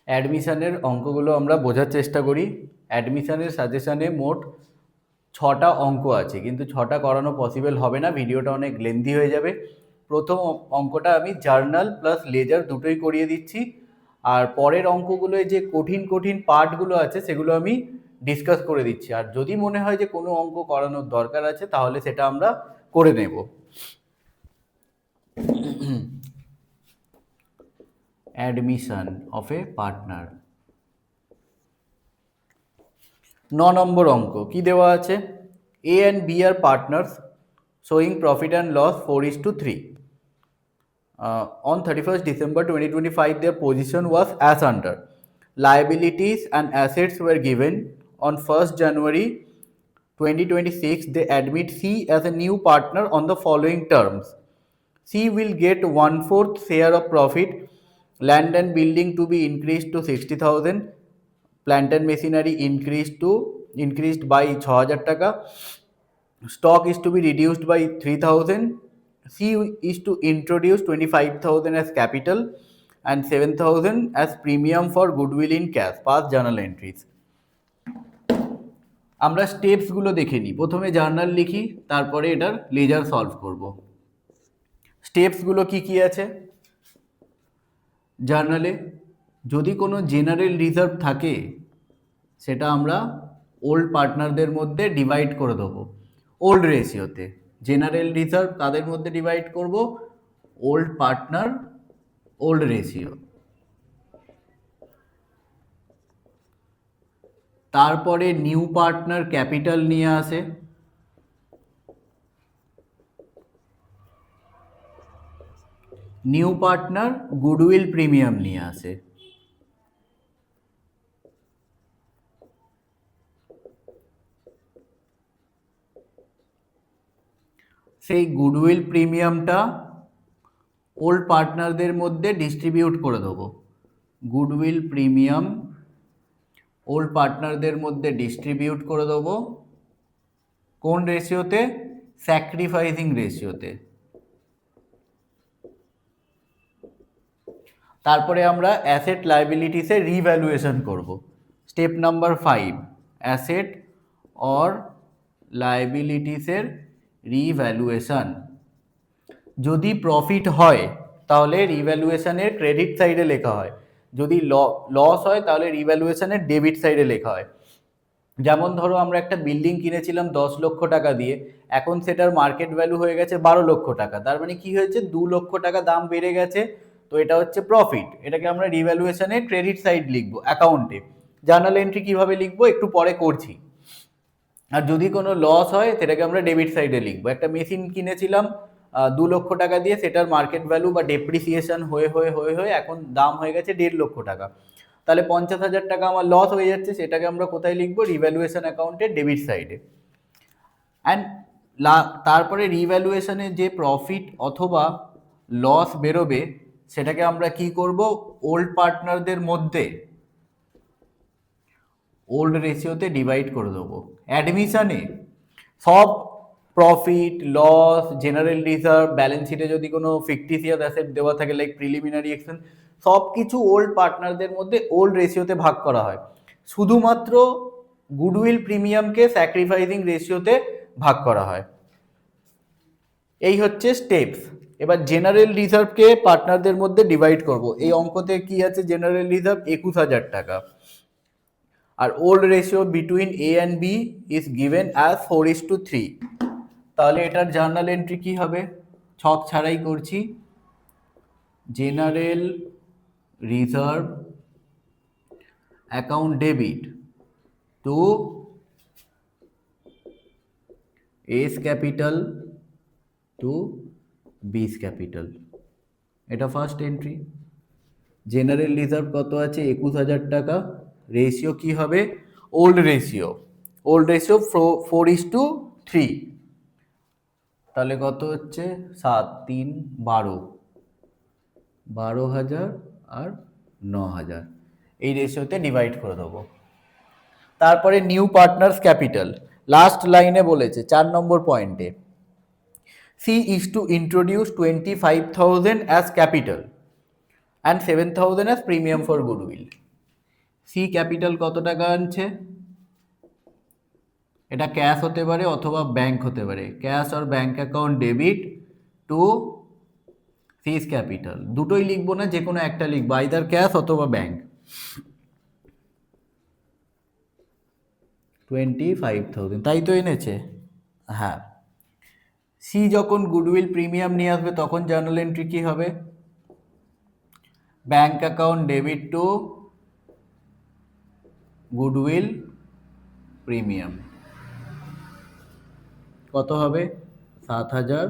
অ্যাডমিশনের অঙ্কগুলো আমরা বোঝার চেষ্টা করি। অ্যাডমিশনের সাজেশানে মোট 6টা অঙ্ক আছে, কিন্তু 6টা করানো পসিবল হবে না, ভিডিওটা অনেক লেন্দি হয়ে যাবে। প্রথম অঙ্কটা আমি জার্নাল প্লাস লেজার দুটোই করিয়ে দিচ্ছি, আর পরের অঙ্কগুলোয় যে কঠিন কঠিন পার্টগুলো আছে সেগুলো আমি ডিসকাস করে দিচ্ছি। আর যদি মনে হয় যে কোনো অঙ্ক করানোর দরকার আছে তাহলে সেটা আমরা করে নেব। Admission of a partner. 9 নম্বর অঙ্ক কি দেওয়া আছে? A and B are partners showing profit and loss 4:3. On 31st December 2025, their position was as under. Liabilities and assets were given. On 1st January 2026, they admit C as a new partner on the following terms. C will get 1/4 share of profit. Land and building to be increased to 60,000. Plant and machinery increased by 6,000 টাকা. Stock is to be reduced by 3,000. C is to introduce 25,000 as capital and 7,000 as premium for goodwill in cash. Past journal entries. আমরা স্টেপসগুলো দেখে নিই। প্রথমে journal লিখি, তারপরে এটার laser solve করব। স্টেপসগুলো কি কি আছে জার্নালে? যদি কোনো জেনারেল রিজার্ভ থাকে সেটা আমরা ওল্ড পার্টনারদের মধ্যে ডিভাইড করে দেবো ওল্ড রেশিওতে। জেনারেল রিজার্ভ তাদের মধ্যে ডিভাইড করব ওল্ড পার্টনার ওল্ড রেশিও। তারপরে নিউ পার্টনার ক্যাপিটাল নিয়ে আসে, নিউ পার্টনার গুডউইল প্রিমিয়াম নিয়ে আসে। সেই গুডউইল প্রিমিয়ামটা ওল্ড পার্টনারদের মধ্যে ডিস্ট্রিবিউট করে দেবো। গুডউইল প্রিমিয়াম ওল্ড পার্টনারদের মধ্যে ডিস্ট্রিবিউট করে দেবো কোন রেশিওতে? স্যাক্রিফাইসিং রেশিওতে। তারপরে আমরা অ্যাসেট লাইবিলিটিসের রিভ্যালুয়েশন করব। স্টেপ নাম্বার 5, অ্যাসেট অর লাইবিলিটিসের রিভ্যালুয়েশন। যদি প্রফিট হয় তাহলে রিভ্যালুয়েশনের ক্রেডিট সাইডে লেখা হয়, যদি লস হয় তাহলে রিভ্যালুয়েশনের ডেবিট সাইডে লেখা হয়। যেমন ধরো আমরা একটা বিল্ডিং কিনেছিলাম 10 লক্ষ টাকা দিয়ে, এখন সেটার মার্কেট ভ্যালু হয়ে গেছে 12 লক্ষ টাকা, তার মানে কি হয়েছে? 2 লক্ষ টাকা দাম বেড়ে গেছে, তো এটা হচ্ছে প্রফিট। এটাকে আমরা রিভ্যালুয়েশনের ক্রেডিট সাইড লিখবো অ্যাকাউন্টে। জার্নাল এন্ট্রি কিভাবে লিখবো একটু পরে করছি। আর যদি কোনো লস হয় সেটাকে আমরা ডেবিট সাইডে লিখবো। একটা মেশিন কিনেছিলাম 2 লক্ষ টাকা দিয়ে, সেটার মার্কেট ভ্যালু বা ডেপ্রিসিয়েশন হয়ে হয়ে হয়ে হয়ে এখন দাম হয়ে গেছে 1.5 লক্ষ টাকা, তাহলে 50,000 টাকা আমার লস হয়ে যাচ্ছে, সেটাকে আমরা কোথায় লিখবো? রিভ্যালুয়েশন অ্যাকাউন্টে ডেবিট সাইডে। অ্যান্ড তারপরে রিভ্যালুয়েশনে যে প্রফিট অথবা লস বেরোবে সেটাকে আমরা কি করব? ওল্ড পার্টনারদের মধ্যে ওল্ড রেশিওতে ডিভাইড করে দেবো। অ্যাডমিশনে সব profit, loss, general reserve, balance শিটে যদি কোনো ফিকটিসিয়াস অ্যাসেট দেওয়া থাকে লাইক প্রিলিমিনারি এক্সপেন্স, সব কিছু ওল্ড পার্টনারদের মধ্যে ওল্ড রেশিওতে ভাগ করা হয়। শুধুমাত্র গুডউইল প্রিমিয়ামকে স্যাক্রিফাইসিং রেশিওতে ভাগ করা হয়। এই হচ্ছে স্টেপস। এবার জেনারেল রিজার্ভকে পার্টনারদের মধ্যে ডিভাইড করব। এই অঙ্কতে কি আছে? জেনারেল রিজার্ভ 21,000 টাকা, আর old ratio between A and B is given as 4:3। তাহলে এটার জার্নাল এন্ট্রি কি হবে? ছক ছাড়াই করছি। General reserve account debit to A's capital to B's capital, এটা ফার্স্ট এন্ট্রি। জেনারেল রিজার্ভ কত আছে? 21,000 টাকা। রেশিও কি হবে? Old ratio. ওল্ড রেশিও 4:3, তাহলে কত হচ্ছে? 7, 3, 12, 12,000 আর 9,000, এই রেশিওতে ডিভাইড করে দেবো। তারপরে নিউ পার্টনার্স ক্যাপিটাল, লাস্ট লাইনে বলেছে 4 নম্বর পয়েন্টে, C is to introduce 25,000 as capital and 7,000 as premium for goodwill. C capital কত টাকা আনছে, এটা ক্যাশ হতে পারে অথবা ব্যাংক হতে পারে, ক্যাশ আর bank account debit to C's capital, দুটোই লিখবো না, যে কোনো একটা লিখবো, আইদার ক্যাশ অথবা ব্যাংক। 25,000, তাই তো এনেছে? হ্যাঁ। সি যখন গুডউইল প্রিমিয়াম নিয়ে আসবে তখন জার্নাল এন্ট্রি কি হবে, bank account debit two goodwill premium, কত হবে 7,000,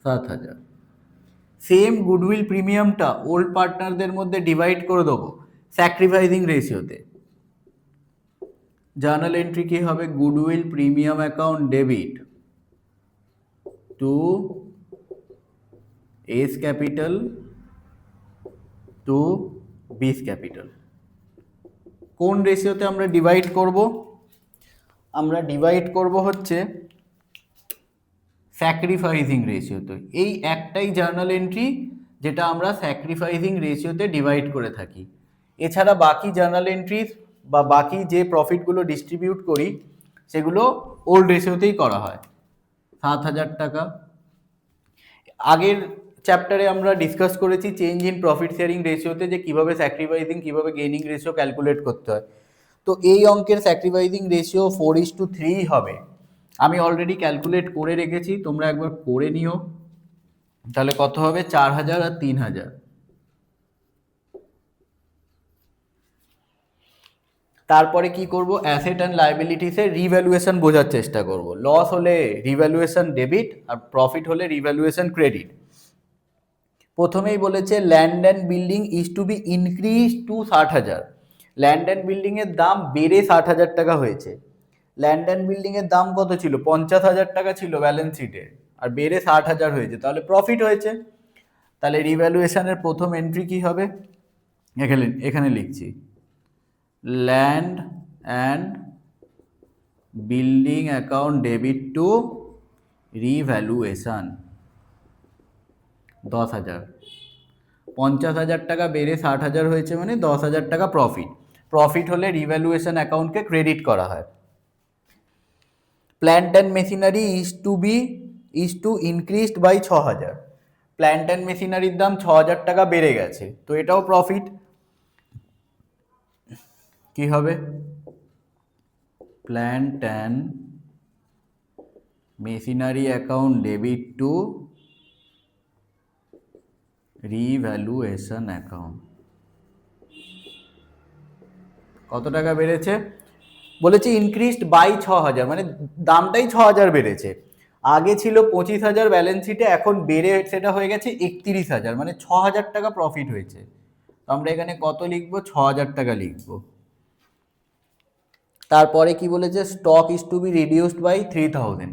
7,000। সেম গুডউইল প্রিমিয়ামটা ওল্ড পার্টনারদের মধ্যে ডিভাইড করে দেবো স্যাক্রিফাইসিং রেশিওতে। জার্নাল এন্ট্রি কি হবে, goodwill premium account debit to A's capital to B's capital. কোন রেশিওতে আমরা ডিভাইড করব, আমরা ডিভাইড করব হচ্ছে স্যাক্রিফাইসিং রেশিওতে। এই একটাই জার্নাল এন্ট্রি যেটা আমরা স্যাক্রিফাইসিং রেশিওতে ডিভাইড করে থাকি। এছাড়া বাকি জার্নাল এন্ট্রিজ বা বাকি যে প্রফিটগুলো ডিস্ট্রিবিউট করি সেগুলো ওল্ড রেশিওতেই করা হয়। 7,000 টাকা। আগের চ্যাপ্টারে আমরা ডিসকাস করেছি চেঞ্জ ইন প্রফিট শেয়ারিং রেশিওতে যে কীভাবে স্যাক্রিফাইসিং কীভাবে গেইনিং রেশিও ক্যালকুলেট করতে হয়। তো এই অঙ্কের স্যাক্রিফাইসিং রেশিও 4:3 হবে। আমি অলরেডি ক্যালকুলেট করে রেখেছি, তোমরা একবার করে নিও। তাহলে কত হবে, 4,000 আর 3,000। তারপরে কি করব, অ্যাসেট অ্যান্ড লাইবিলিটিসের রিভ্যালুয়েশন বোঝার চেষ্টা করব। লস হলে রিভ্যালুয়েশন ডেবিট আর প্রফিট হলে রিভ্যালুয়েশন ক্রেডিট। প্রথমেই বলেছে land and building is to be increase to 60,000। Land and বিল্ডিংয়ের দাম বেড়ে 60,000 টাকা হয়েছে। ল্যান্ড অ্যান্ড বিল্ডিংয়ের দাম কত ছিল, 50,000 টাকা ছিল ব্যালেন্স শিটে, আর বেড়ে 60,000 হয়েছে, তাহলে প্রফিট হয়েছে। তাহলে রিভ্যালুয়েশনের প্রথম এন্ট্রি কি হবে, এখানে লিখছি land and building account debit to revaluation 10,000। 50,000 টাকা বেড়ে 60,000 হয়েছে মানে 10,000 টাকা প্রফিট। প্রফিট হলে রিভ্যালুয়েশন অ্যাকাউন্টকে ক্রেডিট করা হয়। Plant and machinery is to increased by 6,000। Plant and মেশিনারির দাম 6,000 টাকা বেড়ে গেছে, তো এটাও প্রফিট। কি হবে, plant and machinery account debit to revaluation account. কত টাকা বেড়েছে, বলেছে ইনক্রিজড বাই 6,000, মানে দামটাই 6,000 বেড়েছে। আগে ছিল 25,000 ব্যালেন্স শিটে, এখন বেড়ে সেটা হয়ে গেছে 31,000, মানে 6,000 টাকা প্রফিট হয়েছে। তো আমরা এখানে কত লিখবো, 6,000 টাকা লিখবো। তারপরে কি বলেছে, stock is to be reduced by 3,000।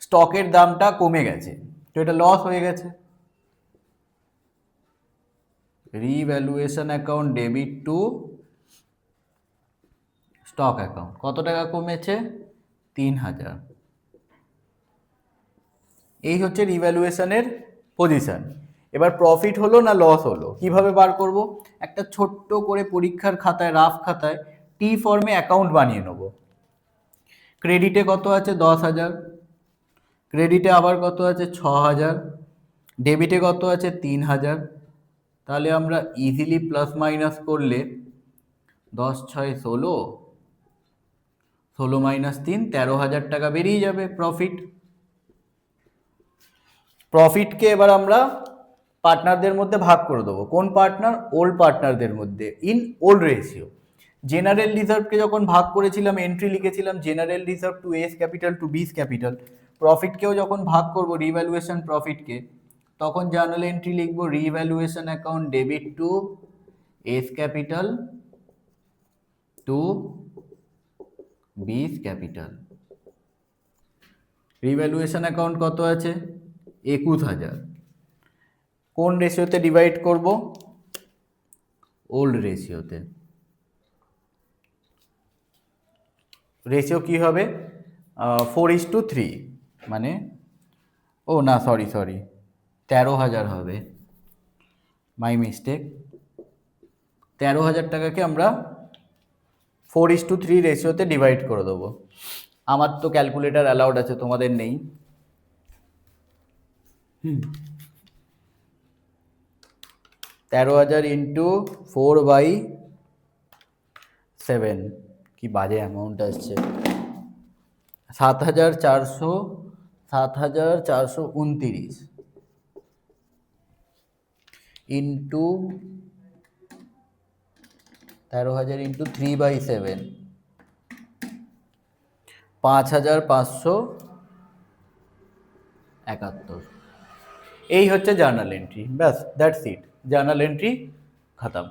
স্টকের দামটা কমে গেছে, তো এটা লস হয়ে গেছে। Revaluation account debit two stock account, কত টাকা কমেছে, 3,000। এই হচ্ছে রিভ্যালুয়েশনের পজিশন। এবার প্রফিট হলো না লস হলো কিভাবে বার করব, একটা ছোট্ট করে পরীক্ষার খাতায়, রাফ খাতায় টি ফর্মে অ্যাকাউন্ট বানিয়ে নেব। ক্রেডিটে কত আছে, 10,000। ক্রেডিটে আবার কত আছে, 6,000। ডেবিটে কত আছে, 3,000। তাহলে আমরা ইজিলি প্লাস মাইনাস করলে 10 6 16, 16 মাইনাস 3, 13,000 টাকা বেরিয়ে যাবে প্রফিট। প্রফিটকে এবার আমরা পার্টনারদের মধ্যে ভাগ করে দেবো। কোন পার্টনার, ওল্ড পার্টনারদের মধ্যে, ইন ওল্ড রেশিও। জেনারেল রিজার্ভকে যখন ভাগ করেছিলাম এন্ট্রি লিখেছিলাম general reserve to A's capital to B's capital. প্রফিটকেও যখন ভাগ করব রিভ্যালুয়েশন প্রফিটকে, তখন জার্নাল এন্ট্রি লিখবো revaluation account debit to A's capital to B's capital. Revaluation account কত আছে, 21,000। কোন রেশিওতে ডিভাইড করব, ওল্ড রেশিওতে। রেশিও কি হবে, 4:3, মানে ও না সরি 13,000 হবে, মাই মিস্টেক। 13,000 টাকাকে আমরা 4:3 রেশিওতে ডিভাইড করে দেবো। আমার তো ক্যালকুলেটার অ্যালাউড আছে, তোমাদের নেই। 13,000 ইন্টু 4/7, কি বাজে অ্যামাউন্ট আসছে, 7,429 ইন্টু 13,000 ইন্টু 3/7, 5,571। এই হচ্ছে জার্নাল এন্ট্রি, ব্যাস, দ্যাটস ইট, জার্নাল এন্ট্রি খতম।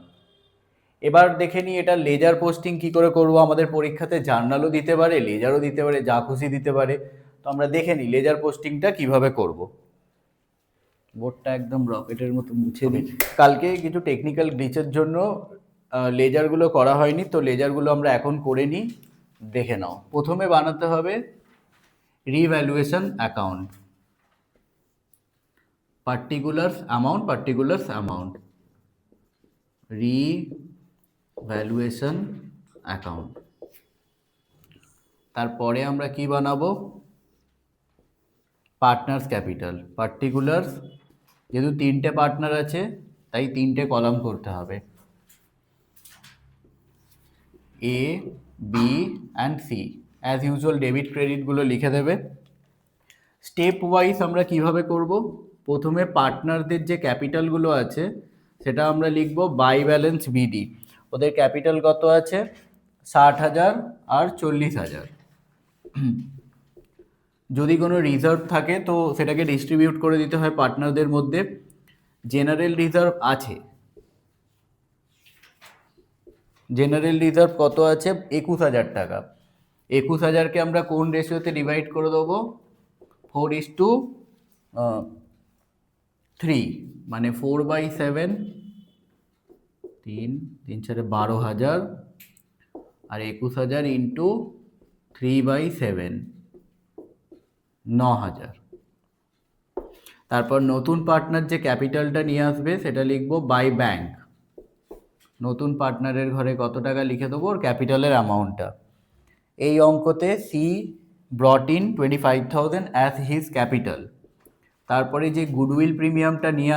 এবার দেখে নিই এটা লেজার পোস্টিং কি করে করব। আমাদের পরীক্ষাতে জার্নালও দিতে পারে, লেজারও দিতে পারে, যা খুশি দিতে পারে। তো আমরা দেখে নিই লেজার পোস্টিংটা কিভাবে করব। বোর্ডটা একদম রকেটের মতো মুছে দিই। কালকে কিছু টেকনিক্যাল গ্লিচের জন্য লেজারগুলো করা হয়নি, তো লেজারগুলো আমরা এখন করে নিই, দেখে নাও। প্রথমে বানাতে হবে revaluation account, particulars amount, revaluation account. তারপরে আমরা কি বানাবো, পার্টনার্স ক্যাপিটাল, পার্টিকুলার্স, যেহেতু 3টে পার্টনার আছে তাই 3টে কলাম করতে হবে, A, B and C. As usual debit ক্রেডিটগুলো লিখে দেবে। স্টেপ ওয়াইজ আমরা কিভাবে করব, প্রথমে পার্টনারদের যে ক্যাপিটালগুলো আছে সেটা আমরা লিখব বাই ব্যালেন্স বিডি। ওদের ক্যাপিটাল কত আছে, 60,000 আর 40,000। যদি কোনো রিজার্ভ থাকে তো সেটাকে ডিস্ট্রিবিউট করে দিতে হয় পার্টনারদের মধ্যে। জেনারেল রিজার্ভ আছে, জেনারেল রিজার্ভ কত আছে, 21,000 টাকা। 21,000কে আমরা কোন রেশিওতে ডিভাইড করে দেবো, 4:3, মানে 4/7, 3×4=12,000 আর 21,000 ইন্টু 3/7, 9,000। তারপর নতুন পার্টনার যে ক্যাপিটালটা নিয়ে আসবে সেটা লিখবো বাই ব্যাংক। নতুন পার্টনারের ঘরে কত টাকা লিখে দেবো, ওর ক্যাপিটালের অ্যামাউন্টটা। এই অঙ্কতে C brought in 25,000 as his capital. তারপরে যে গুডউইল প্রিমিয়ামটা নিয়ে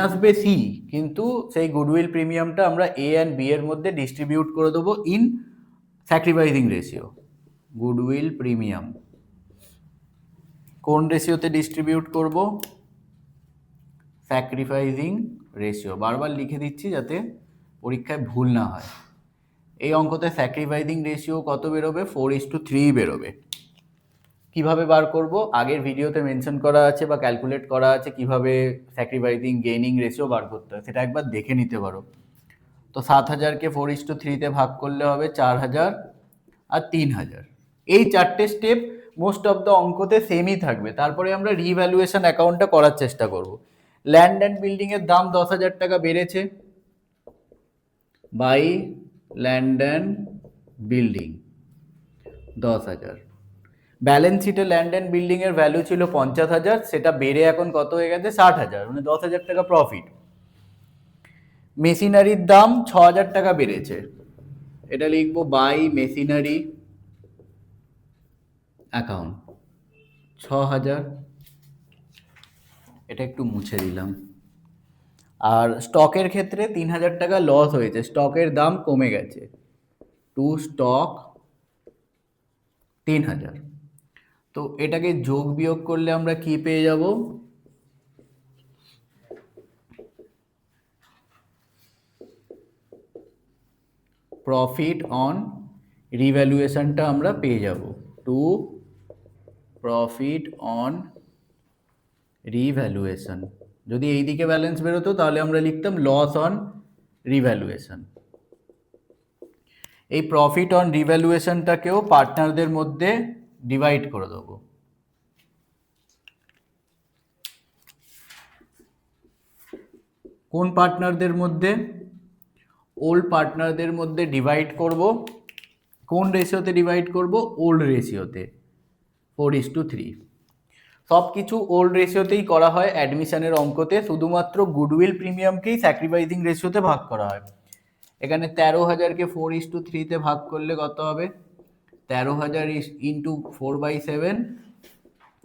আসবে সি, কিন্তু সেই গুডউইল প্রিমিয়ামটা আমরা এ অ্যান্ড বি এর মধ্যে ডিস্ট্রিবিউট করে দেবো in sacrificing ratio. Goodwill premium কোন রেশিওতে ডিস্ট্রিবিউট করব, স্যাক্রিফাইসিং রেশিও। বারবার লিখে দিচ্ছি যাতে পরীক্ষায় ভুল না হয়। এই অঙ্কতে স্যাক্রিফাইসিং রেশিও কত বেরোবে, 4:3 বেরোবে। কিভাবে বার করব, আগের ভিডিওতে মেনশন করা আছে বা ক্যালকুলেট করা আছে কিভাবে স্যাক্রিফাইসিং গেইনিং রেশিও বার করতে হয়, সেটা একবার দেখে নিতে পারো। তো 7,000কে 4:3-তে ভাগ করলে হবে 4,000 আর 3,000। এই 4টে স্টেপ মোস্ট অফ দ্য অঙ্কতে সেমই থাকবে। তারপরে আমরা রিভ্যালুয়েশন অ্যাকাউন্টটা করার চেষ্টা করব। ল্যান্ড অ্যান্ড বিল্ডিংয়ের দাম 10,000 টাকা বেড়েছে, by land and building 10,000। Balance শিটে ল্যান্ড অ্যান্ড বিল্ডিংয়ের ভ্যালু ছিল 50,000, সেটা বেড়ে এখন কত হয়ে গেছে, 60,000, মানে 10,000 টাকা প্রফিট। মেশিনারির দাম 6,000 টাকা বেড়েছে, এটা লিখবো বাই মেশিনারি অ্যাকাউন্ট 6,000, এটা একটু মুছে দিলাম। আর স্টকের ক্ষেত্রে 3,000 টাকা লস হয়েছে, স্টকের দাম কমে গেছে, টু স্টক 3,000। তো এটাকে যোগ বিয়োগ করলে আমরা কি পেয়ে যাব, প্রফিট অন রিভ্যালুয়েশনটা আমরা পেয়ে যাব, টু প্রফিট অন রিভ্যালুয়েশন। যদি এই দিকে ব্যালেন্স বেরোতো তাহলে আমরা লিখতাম লস অন রিভ্যালুয়েশন। এই প্রফিট অন রিভ্যালুয়েশনটাকেও পার্টনারদের মধ্যে ডিভাইড করে দেবো। কোন পার্টনারদের মধ্যে, ওল্ড পার্টনারদের মধ্যে ডিভাইড করব। কোন রেশিওতে ডিভাইড করব, ওল্ড রেশিওতে, 4:3। সব কিছু ওল্ড রেশিওতেই করা হয় অ্যাডমিশনের অঙ্কতে, শুধুমাত্র গুডউইল প্রিমিয়ামকেই স্যাক্রিফাইসিং রেশিওতে ভাগ করা হয়। এখানে 13,000কে 4:3 ভাগ করলে কত হবে? 13,000 ইন্টু 4/7,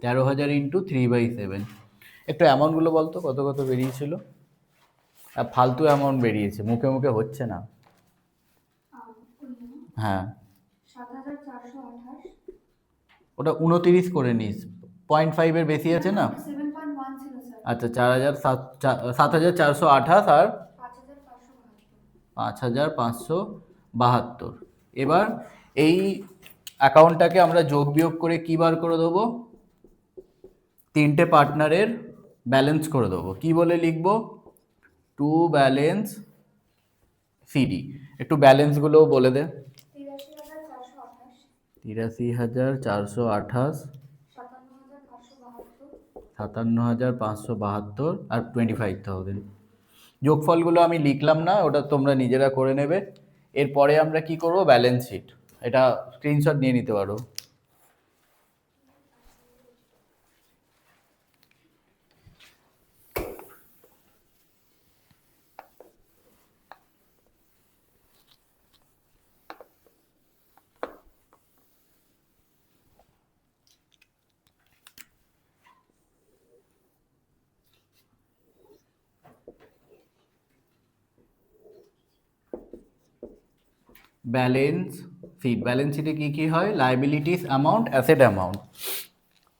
13,000 ইন্টু 3/7। একটু অ্যামাউন্টগুলো বলতো কত কত বেরিয়েছিল? আর ফালতু অ্যামাউন্ট বেরিয়েছে, মুখে মুখে হচ্ছে না। হ্যাঁ, ওটা 29 করে নিস, 0.5 বেশি আছে না? আচ্ছা, 7,428 আর 5,572। এবার এই অ্যাকাউন্টটাকে আমরা যোগ বিয়োগ করে কি বার করে দেবো? তিনটে পার্টনারের ব্যালেন্স করে দেবো। কি বলে লিখবো? To balance CD. একটু ব্যালেন্সগুলোও বলে দে। 83,428, 57,572 আর 25,000। যোগফলগুলো আমি লিখলাম না, ওটা তোমরা নিজেরা করে নেবে। এরপরে আমরা কি করব? Balance sheet. এটা স্ক্রিনশট নিয়ে নিতে পারো। Balance sheet. ব্যালেন্স শিটে কি কি হয়? Liabilities amount, asset amount.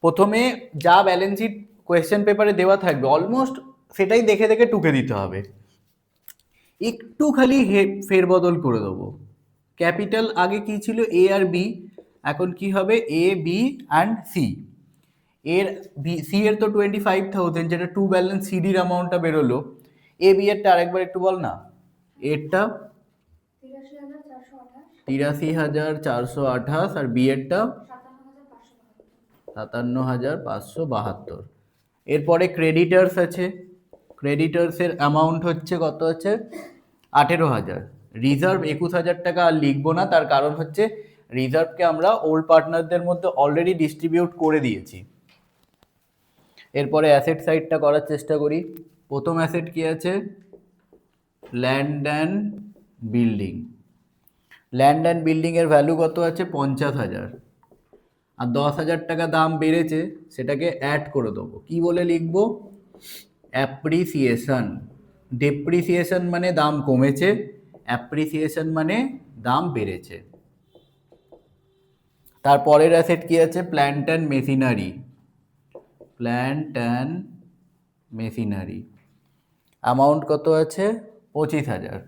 প্রথমে যা ব্যালেন্স শিট কোয়েশ্চেন পেপারে দেওয়া থাকবে অলমোস্ট সেটাই দেখে দেখে টুকে দিতে হবে। একটু খালি ফেরবদল করে দেবো। ক্যাপিটাল আগে কি ছিল? এ আর বি, এখন কি হবে? A, B and C. এর সি এর তো 25,000, যেটা টু ব্যালেন্স সিডির অ্যামাউন্টটা বেরোলো। এ বি এরটা আরেকবার একটু বল না। এরটা 83,428 আর বি এরটা 57,572। এরপরে ক্রেডিটার্স আছে। ক্রেডিটার্সের অ্যামাউন্ট হচ্ছে কত? আছে 18,000। রিজার্ভ 21,000 টাকা আর লিখবো না, তার কারণ হচ্ছে রিজার্ভকে আমরা ওল্ড পার্টনারদের মধ্যে অলরেডি ডিস্ট্রিবিউট করে দিয়েছি। এরপরে অ্যাসেট সাইডটা করার চেষ্টা করি। প্রথম অ্যাসেট কি আছে? Land and building. Land and বিল্ডিংয়ের ভ্যালু কত আছে? 50,000। আর 10,000 টাকা দাম বেড়েছে, সেটাকে অ্যাড করে দেবো। কি বলে লিখবো? অ্যাপ্রিসিয়েশন। ডেপ্রিসিয়েশন মানে দাম কমেছে, অ্যাপ্রিসিয়েশন মানে দাম বেড়েছে। তারপরের অ্যাসেট কি আছে? Plant and machinery. Plant and machinery amount কত আছে? 25,000।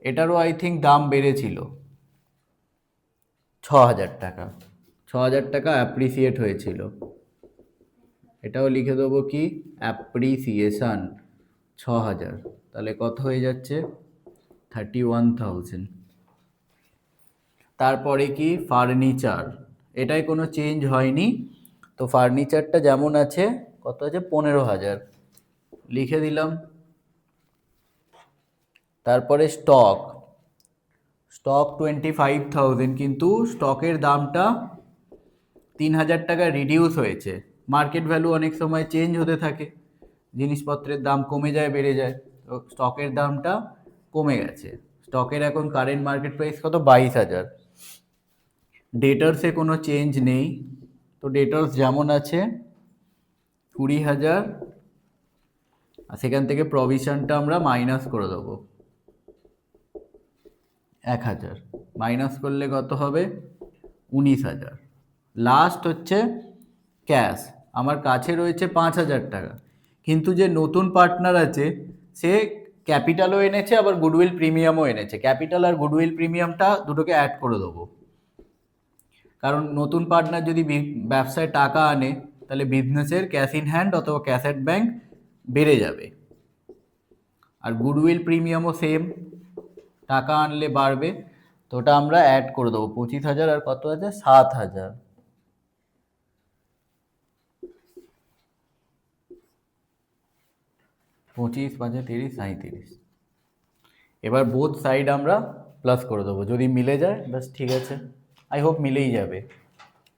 এটারও আই থিঙ্ক দাম বেড়েছিল 6,000 টাকা। 6,000 টাকা অ্যাপ্রিসিয়েট হয়েছিল। এটাও লিখে দেবো কি? অ্যাপ্রিসিয়েশন 6,000। তাহলে কত হয়ে যাচ্ছে? 31,000। তারপরে কি? ফার্নিচার। এটাই কোনো চেঞ্জ হয়নি, তো ফার্নিচারটা যেমন আছে। কত আছে? 15,000 লিখে দিলাম। তারপরে স্টক। স্টক 25,000, কিন্তু স্টকের দামটা 3,000 টাকা রিডিউস হয়েছে। মার্কেট ভ্যালু অনেক সময় চেঞ্জ হতে থাকে, জিনিসপত্রের দাম কমে যায় বেড়ে যায়, তো স্টকের দামটা কমে গেছে। স্টকের এখন কারেন্ট মার্কেট প্রাইস কত? 22,000। ডেটার্সে কোনো চেঞ্জ নেই, তো ডেটার্স যেমন আছে 20,000। আর সেখান থেকে প্রভিশনটা আমরা মাইনাস করে দেবো 1,000। মাইনাস করলে কত হবে? 19,000। লাস্ট হচ্ছে ক্যাশ। আমার কাছে রয়েছে 5,000 টাকা, কিন্তু যে নতুন পার্টনার আছে সে ক্যাপিটালও এনেছে, আবার গুডউইল প্রিমিয়ামও এনেছে। ক্যাপিটাল আর গুডউইল প্রিমিয়ামটা দুটোকে অ্যাড করে দেবো, কারণ নতুন পার্টনার যদি ব্যবসায় টাকা আনে তাহলে বিজনেসের ক্যাশ ইন হ্যান্ড অথবা ক্যাশ অ্যাট ব্যাংক বেড়ে যাবে। আর গুডউইল প্রিমিয়ামও সেম, টাকা আনলে বাড়বে, তো ওটা আমরা অ্যাড করে দেবো। 25,000 আর কত আছে? 7,000। 25, 5, 30, 37। এবার বোথ সাইড আমরা প্লাস করে দেবো, যদি মিলে যায় ব্যাস ঠিক আছে। আই হোপ মিলেই যাবে।